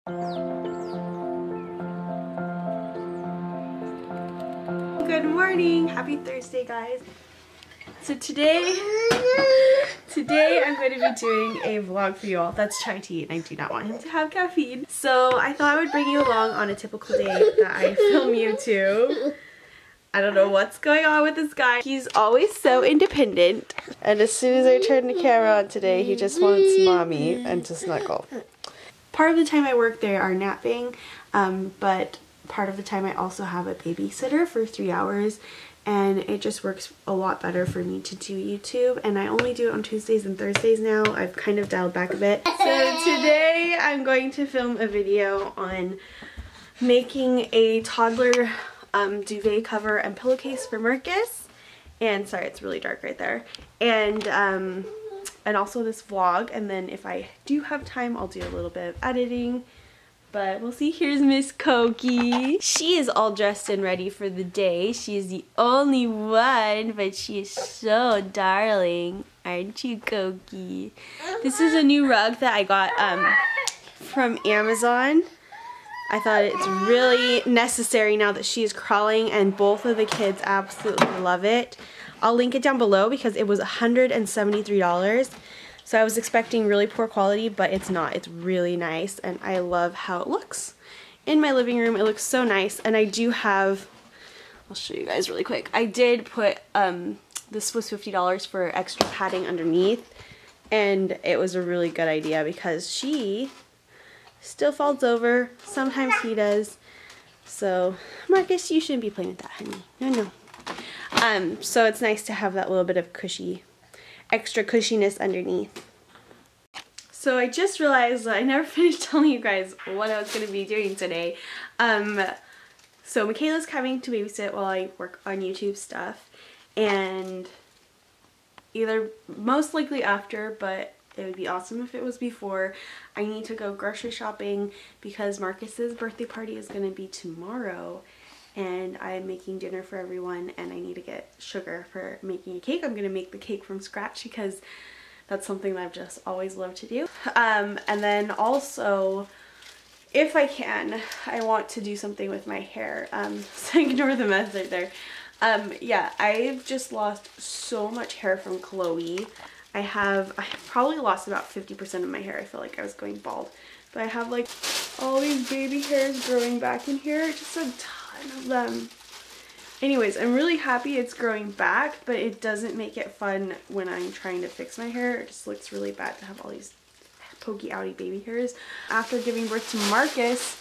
Good morning! Happy Thursday, guys. So today I'm going to be doing a vlog for you all. That's chai tea and I do not want him to have caffeine. So I thought I would bring you along on a typical day that I film YouTube. I don't know what's going on with this guy. He's always so independent. And as soon as I turn the camera on today, he just wants mommy and to snuggle. Part of the time I work they are napping, but part of the time I also have a babysitter for 3 hours, and it just works a lot better for me to do YouTube, and I only do it on Tuesdays and Thursdays now. I've kind of dialed back a bit. So today I'm going to film a video on making a toddler duvet cover and pillowcase for Marcus, and sorry it's really dark right there, and also this vlog, and then if I do have time I'll do a little bit of editing. But we'll see. Here's Miss Koki. She is all dressed and ready for the day. She is the only one, but she is so darling. Aren't you, Koki? This is a new rug that I got from Amazon. I thought it's really necessary now that she is crawling, and both of the kids absolutely love it. I'll link it down below because it was $173. So I was expecting really poor quality, but it's not. It's really nice, and I love how it looks in my living room. It looks so nice, and I do have, I'll show you guys really quick. I did put, this was $50 for extra padding underneath, and it was a really good idea because she still falls over. Sometimes he does. So, Marcus, you shouldn't be playing with that, honey. No, no. So it's nice to have that little bit of extra cushiness underneath. So I just realized that I never finished telling you guys what I was going to be doing today. So Michaela's coming to babysit while I work on YouTube stuff, and either most likely after, but it would be awesome if it was before, I need to go grocery shopping because Marcus's birthday party is going to be tomorrow. And I'm making dinner for everyone, and I need to get sugar for making a cake. I'm going to make the cake from scratch because that's something that I've just always loved to do. And then also, if I can, I want to do something with my hair. So ignore the mess right there. Yeah, I've just lost so much hair from Chloe. I probably lost about 50% of my hair. I feel like I was going bald. But I have like all these baby hairs growing back in here. Just a ton of them. Anyways, I'm really happy it's growing back, but it doesn't make it fun when I'm trying to fix my hair. It just looks really bad to have all these pokey outy baby hairs. After giving birth to Marcus,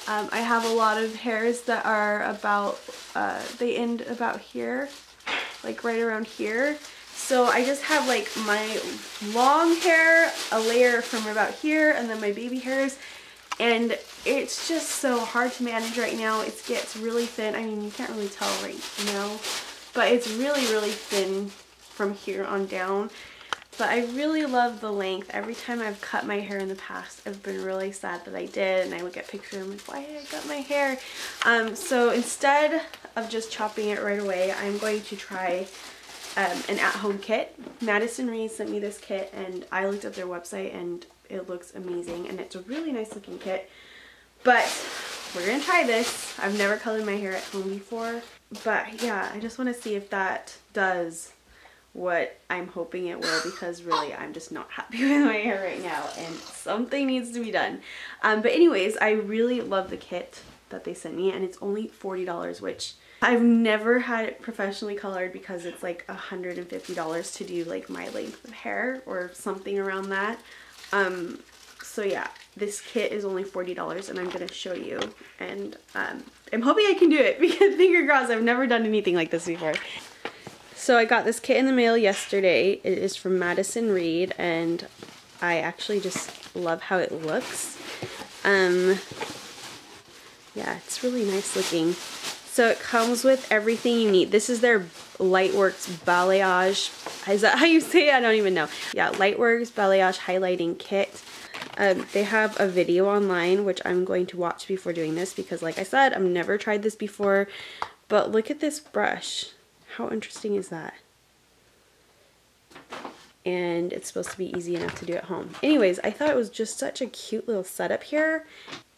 I have a lot of hairs that are about, they end about here, like right around here. So I just have like my long hair, a layer from about here, and then my baby hairs. And it's just so hard to manage right now. It gets really thin. I mean, you can't really tell right now, but it's really, really thin from here on down. But I really love the length. Every time I've cut my hair in the past, I've been really sad that I did, and I look at pictures and I'm like, why did I cut my hair? So instead of just chopping it right away, I'm going to try an at-home kit. Madison Reed sent me this kit, and I looked up their website, and it looks amazing, and it's a really nice looking kit. But we're gonna try this. I've never colored my hair at home before, but yeah, I just want to see if that does what I'm hoping it will, because really I'm just not happy with my hair right now, and something needs to be done. But anyways, I really love the kit that they sent me, and it's only $40, which I've never had it professionally colored because it's like $150 to do like my length of hair or something around that. So yeah, this kit is only $40, and I'm gonna show you, and I'm hoping I can do it because finger crossed, I've never done anything like this before. So I got this kit in the mail yesterday. It is from Madison Reed, and I actually just love how it looks. Yeah, it's really nice looking. So it comes with everything you need. This is their Lightworks balayage. Is that how you say it? I don't even know. Yeah, Lightworks balayage highlighting kit. They have a video online, which I'm going to watch before doing this because, like I said, I've never tried this before. But look at this brush. How interesting is that? and it's supposed to be easy enough to do at home. Anyways, I thought it was just such a cute little setup here.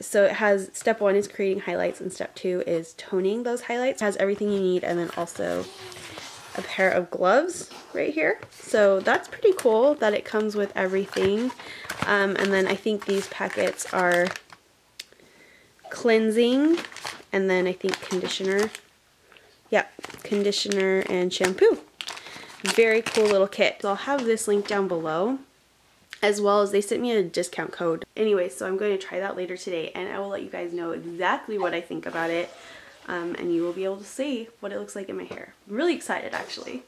So it has, step 1 is creating highlights, and step 2 is toning those highlights. It has everything you need, and then also a pair of gloves right here. So that's pretty cool that it comes with everything. And then I think these packets are cleansing, and then I think conditioner. Yep, conditioner and shampoo. Very cool little kit. So I'll have this link down below, as well as they sent me a discount code. Anyway, so I'm going to try that later today, and I will let you guys know exactly what I think about it, and you will be able to see what it looks like in my hair. I'm really excited, actually.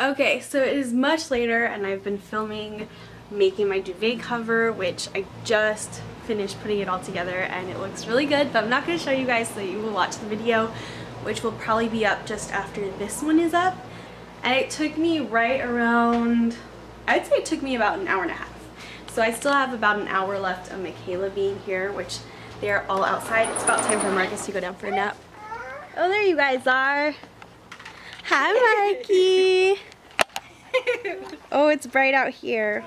Okay, so it is much later, and I've been filming making my duvet cover, which I just finished putting it all together, and it looks really good, but I'm not going to show you guys, so you will watch the video, which will probably be up just after this one is up. And it took me right around, I'd say it took me about an hour and a half. So I still have about an hour left of Michaela being here, which they're all outside. It's about time for Marcus to go down for a nap. Oh, there you guys are. Hi, Marky. Oh, it's bright out here.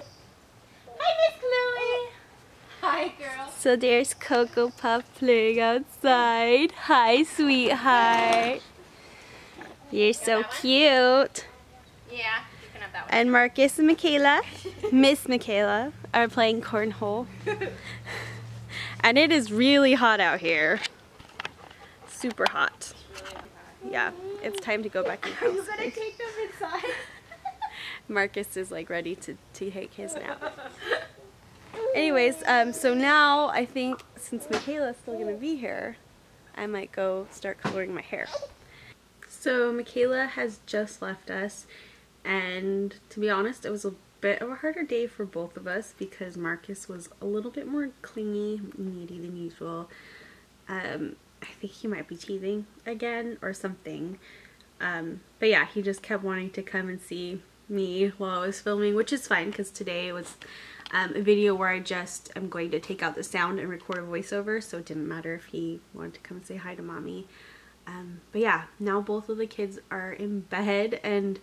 Hi, Miss Chloe. Hi, girl. So there's Cocoa Puff playing outside. Hi, sweetheart. You're so cute. Yeah, you can have that one. And Marcus and Michaela, Miss Michaela, are playing cornhole. And it is really hot out here. Super hot. Yeah, it's time to go back in the house. Are you gonna take them inside? Marcus is like ready to take his nap. Anyways, so now I think since Michaela's still gonna be here, I might go start coloring my hair. So Michaela has just left us, and to be honest, it was a bit of a harder day for both of us because Marcus was a little bit more clingy, needy than usual. I think he might be teething again or something. But yeah, he just kept wanting to come and see me while I was filming, which is fine because today was a video where I just am going to take out the sound and record a voiceover, so it didn't matter if he wanted to come and say hi to mommy. But yeah, now both of the kids are in bed, and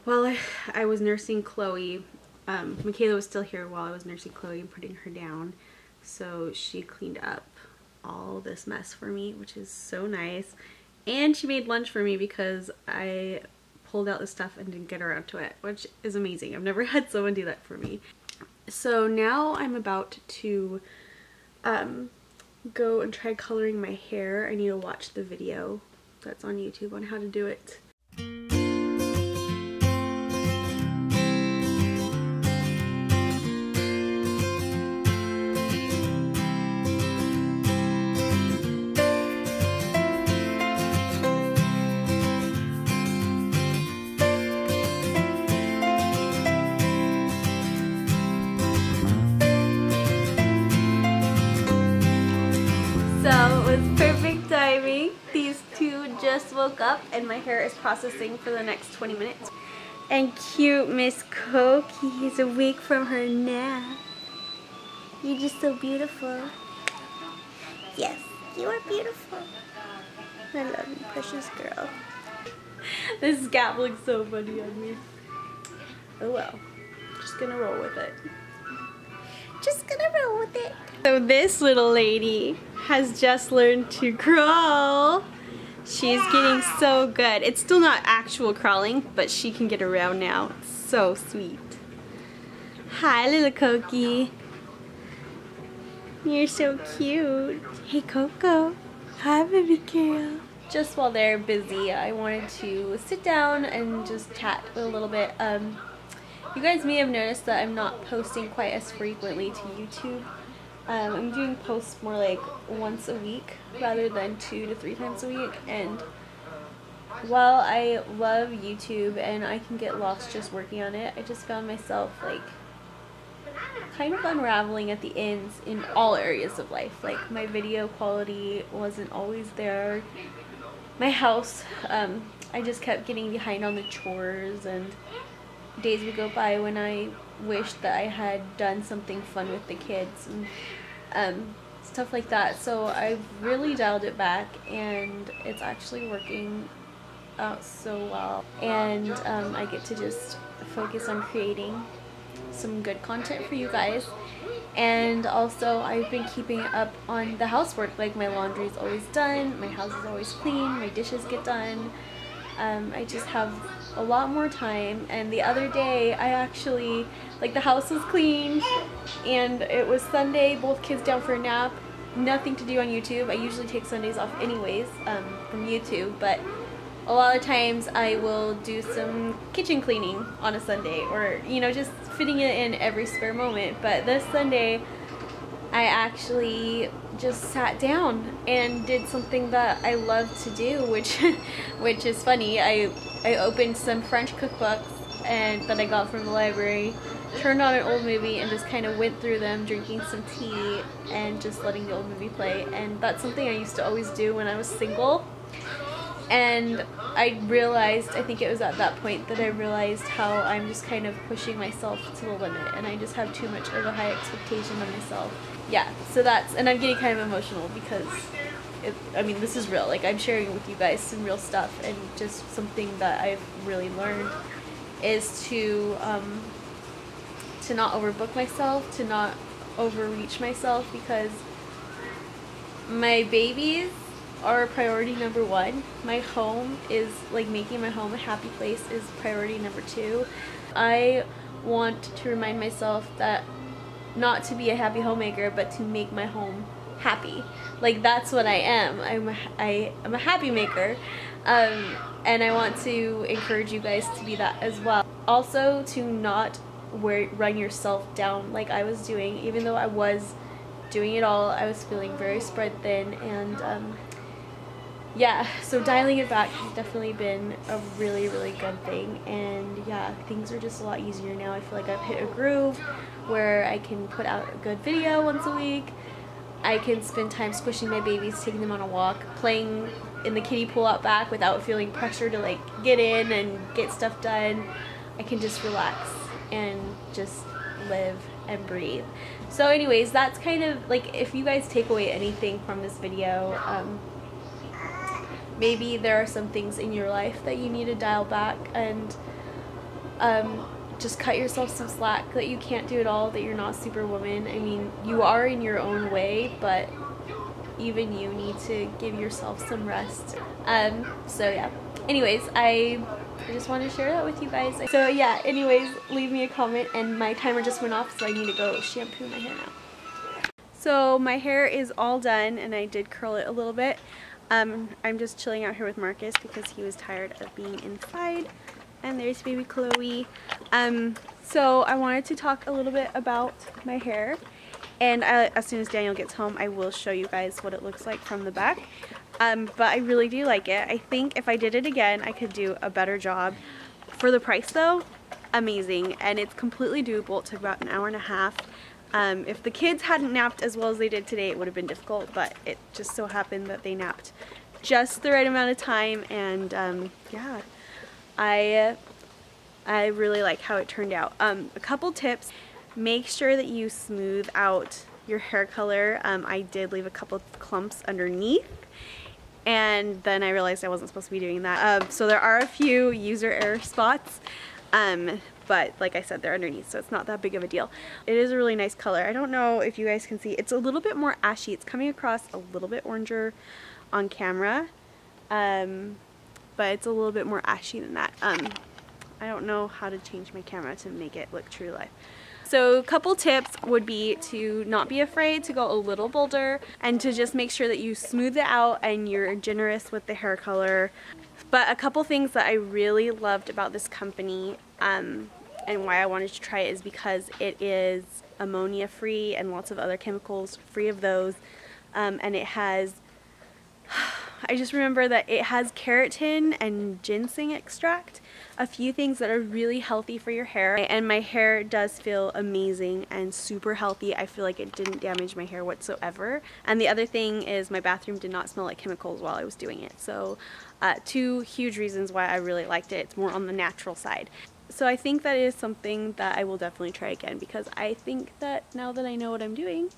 while I was nursing Chloe, Michaela was still here while I was nursing Chloe and putting her down, so she cleaned up all this mess for me, which is so nice. And she made lunch for me because I pulled out the stuff and didn't get around to it, which is amazing. I've never had someone do that for me. So now I'm about to go and try coloring my hair. I need to watch the video that's on YouTube on how to do it. So it was perfect timing. These two just woke up and my hair is processing for the next 20 minutes. And cute Miss Cokie is awake from her nap. You're just so beautiful. Yes, you are beautiful. I love you, precious girl. This scalp looks so funny on me. Oh well, just gonna roll with it. Just gonna roll with it. So this little lady has just learned to crawl. She's getting so good. It's still not actual crawling, but she can get around now. It's so sweet. Hi, little Cokie. You're so cute. Hey, Coco. Hi, baby girl. Just while they're busy, I wanted to sit down and just chat a little bit. You guys may have noticed that I'm not posting quite as frequently to YouTube. I'm doing posts more like once a week rather than 2 to 3 times a week, and while I love YouTube and I can get lost just working on it, I just found myself like kind of unraveling at the ends in all areas of life. Like my video quality wasn't always there. My house, I just kept getting behind on the chores, and days would go by when I wished that I had done something fun with the kids and stuff like that. So I've really dialed it back, and it's actually working out so well, and I get to just focus on creating some good content for you guys. And also I've been keeping up on the housework, like my laundry is always done, my house is always clean, my dishes get done. I just have a lot more time. And the other day I actually, like, the house was clean and it was Sunday, both kids down for a nap, nothing to do on YouTube. I usually take Sundays off anyways from YouTube, but a lot of times I will do some kitchen cleaning on a Sunday, or, you know, just fitting it in every spare moment. But this Sunday I actually just sat down and did something that I love to do, which is funny. I opened some French cookbooks and that I got from the library, turned on an old movie, and just kind of went through them, drinking some tea and just letting the old movie play. And that's something I used to always do when I was single. And I realized, I think it was at that point that I realized how I'm just kind of pushing myself to the limit, and I just have too much of a high expectation of myself. Yeah, so that's, and I'm getting kind of emotional because I mean, this is real. Like, I'm sharing with you guys some real stuff, and just something that I've really learned is to not overbook myself, to not overreach myself, because my babies are priority number one. My home is, like, making my home a happy place is priority number two. I want to remind myself that not to be a happy homemaker, but to make my home happy. Like, that's what I am. I'm a happy maker, and I want to encourage you guys to be that as well. Also, to not run yourself down like I was doing. Even though I was doing it all, I was feeling very spread thin, and yeah, so dialing it back has definitely been a really, really good thing. And yeah, things are just a lot easier now. I feel like I've hit a groove where I can put out a good video once a week. I can spend time squishing my babies, taking them on a walk, playing in the kiddie pool out back without feeling pressure to, like, get in and get stuff done. I can just relax and just live and breathe. So anyways, that's kind of, like, if you guys take away anything from this video, maybe there are some things in your life that you need to dial back, and just cut yourself some slack, that you can't do it all, that you're not Superwoman. I mean, you are in your own way, but even you need to give yourself some rest. So yeah, anyways, I just wanted to share that with you guys. So yeah, anyways, leave me a comment, and my timer just went off, so I need to go shampoo my hair now. So my hair is all done, and I did curl it a little bit. I'm just chilling out here with Marcus because he was tired of being inside. And there's baby Chloe. So I wanted to talk a little bit about my hair. And as soon as Daniel gets home, I will show you guys what it looks like from the back. But I really do like it. I think if I did it again, I could do a better job. For the price though, amazing. And it's completely doable. It took about an hour and a half. If the kids hadn't napped as well as they did today, it would have been difficult, but it just so happened that they napped just the right amount of time. And yeah, I really like how it turned out. A couple tips: make sure that you smooth out your hair color. I did leave a couple clumps underneath, and then I realized I wasn't supposed to be doing that. So there are a few user error spots, but like I said, they're underneath, so it's not that big of a deal. It is a really nice color. I don't know if you guys can see. It's a little bit more ashy. It's coming across a little bit oranger on camera, but it's a little bit more ashy than that. I don't know how to change my camera to make it look true to life. So a couple tips would be to not be afraid to go a little bolder, and to just make sure that you smooth it out and you're generous with the hair color. But a couple things that I really loved about this company, and why I wanted to try it, is because it is ammonia free and lots of other chemicals free of those, and it has, I just remember that it has keratin and ginseng extract, a few things that are really healthy for your hair, and my hair does feel amazing and super healthy. I feel like it didn't damage my hair whatsoever. And the other thing is my bathroom did not smell like chemicals while I was doing it. So two huge reasons why I really liked it. It's more on the natural side. So I think that is something that I will definitely try again, because I think that now that I know what I'm doing,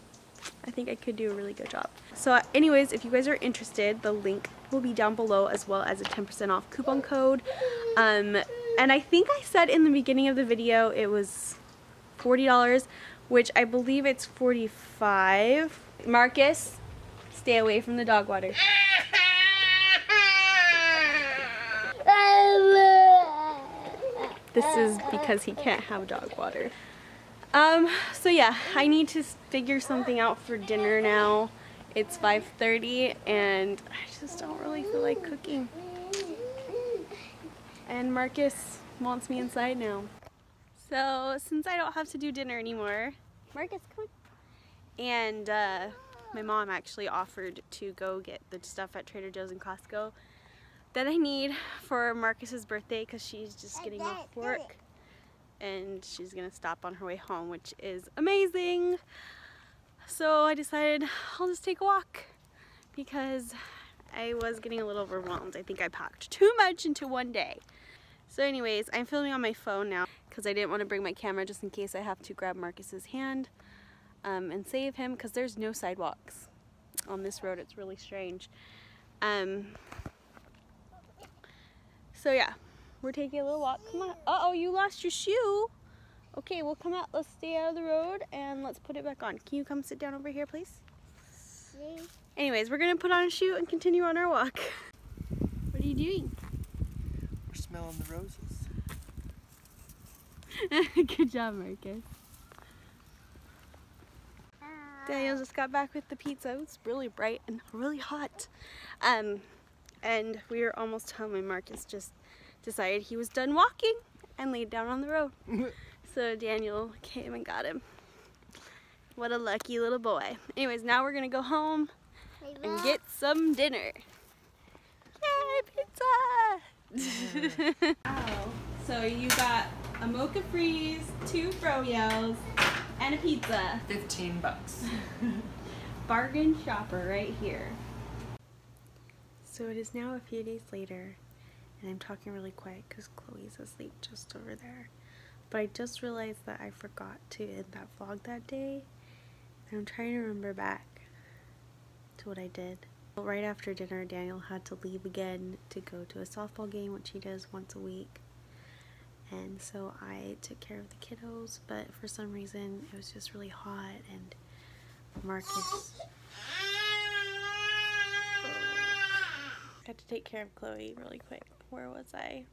I think I could do a really good job. So anyways, if you guys are interested, the link will be down below, as well as a 10% off coupon code. And I think I said in the beginning of the video it was $40, which I believe it's $45. Marcus, stay away from the dog water. This is because he can't have dog water. So yeah, I need to figure something out for dinner now. It's 5:30 and I just don't really feel like cooking. And Marcus wants me inside now. So since I don't have to do dinner anymore, Marcus, come on. And my mom actually offered to go get the stuff at Trader Joe's and Costco that I need for Marcus's birthday, because she's just getting off work and she's gonna stop on her way home, which is amazing. So I decided I'll just take a walk because I was getting a little overwhelmed. I think I packed too much into one day. So anyways, I'm filming on my phone now because I didn't want to bring my camera just in case I have to grab Marcus's hand and save him, because there's no sidewalks on this road. It's really strange. So yeah, we're taking a little walk. Come on. Uh-oh, you lost your shoe. Okay, well come out. Let's stay out of the road and let's put it back on. Can you come sit down over here, please? Anyways, we're gonna put on a shoe and continue on our walk. What are you doing? We're smelling the roses. Good job, Marcus. Daniel just got back with the pizza. It was really bright and really hot. And we were almost home and Marcus just decided he was done walking and laid down on the road. So Daniel came and got him. What a lucky little boy. Anyways, now we're gonna go home and get some dinner. Yay, pizza! Wow. So you got a mocha freeze, 2 froyos, and a pizza. 15 bucks. Bargain shopper right here. So it is now a few days later, and I'm talking really quiet because Chloe's asleep just over there. But I just realized that I forgot to end that vlog that day, and I'm trying to remember back to what I did. Right after dinner, Daniel had to leave again to go to a softball game, which he does once a week. And so I took care of the kiddos, but for some reason it was just really hot, and Marcus had to take care of Chloe really quick. Where was I?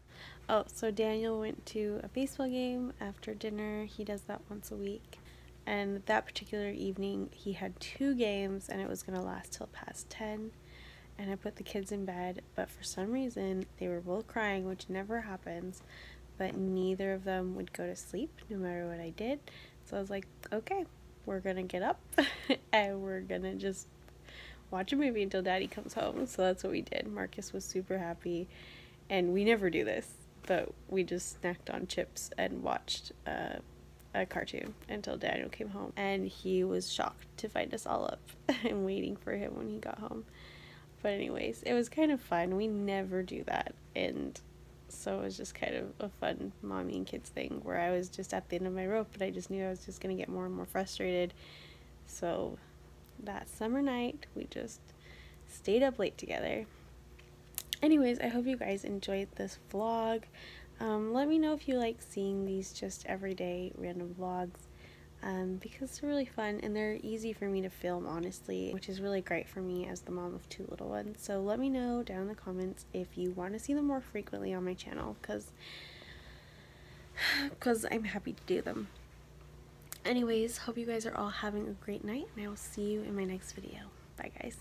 Oh, so Daniel went to a baseball game after dinner. He does that once a week. And that particular evening he had 2 games and it was going to last till past 10. And I put the kids in bed, but for some reason they were both crying, which never happens. But neither of them would go to sleep no matter what I did. So I was like, okay, we're going to get up and we're going to just watch a movie until Daddy comes home. So that's what we did. Marcus was super happy, and we never do this, but we just snacked on chips and watched a cartoon until Daniel came home, and he was shocked to find us all up and waiting for him when he got home. But anyways, it was kind of fun. We never do that, and so it was just kind of a fun mommy and kids thing where I was just at the end of my rope, but I just knew I was just gonna get more and more frustrated. So that summer night we just stayed up late together. Anyways, I hope you guys enjoyed this vlog. Let me know if you like seeing these just everyday random vlogs, because they're really fun and they're easy for me to film, honestly, which is really great for me as the mom of 2 little ones. So let me know down in the comments if you want to see them more frequently on my channel, because I'm happy to do them. Anyways, hope you guys are all having a great night, and I will see you in my next video. Bye guys.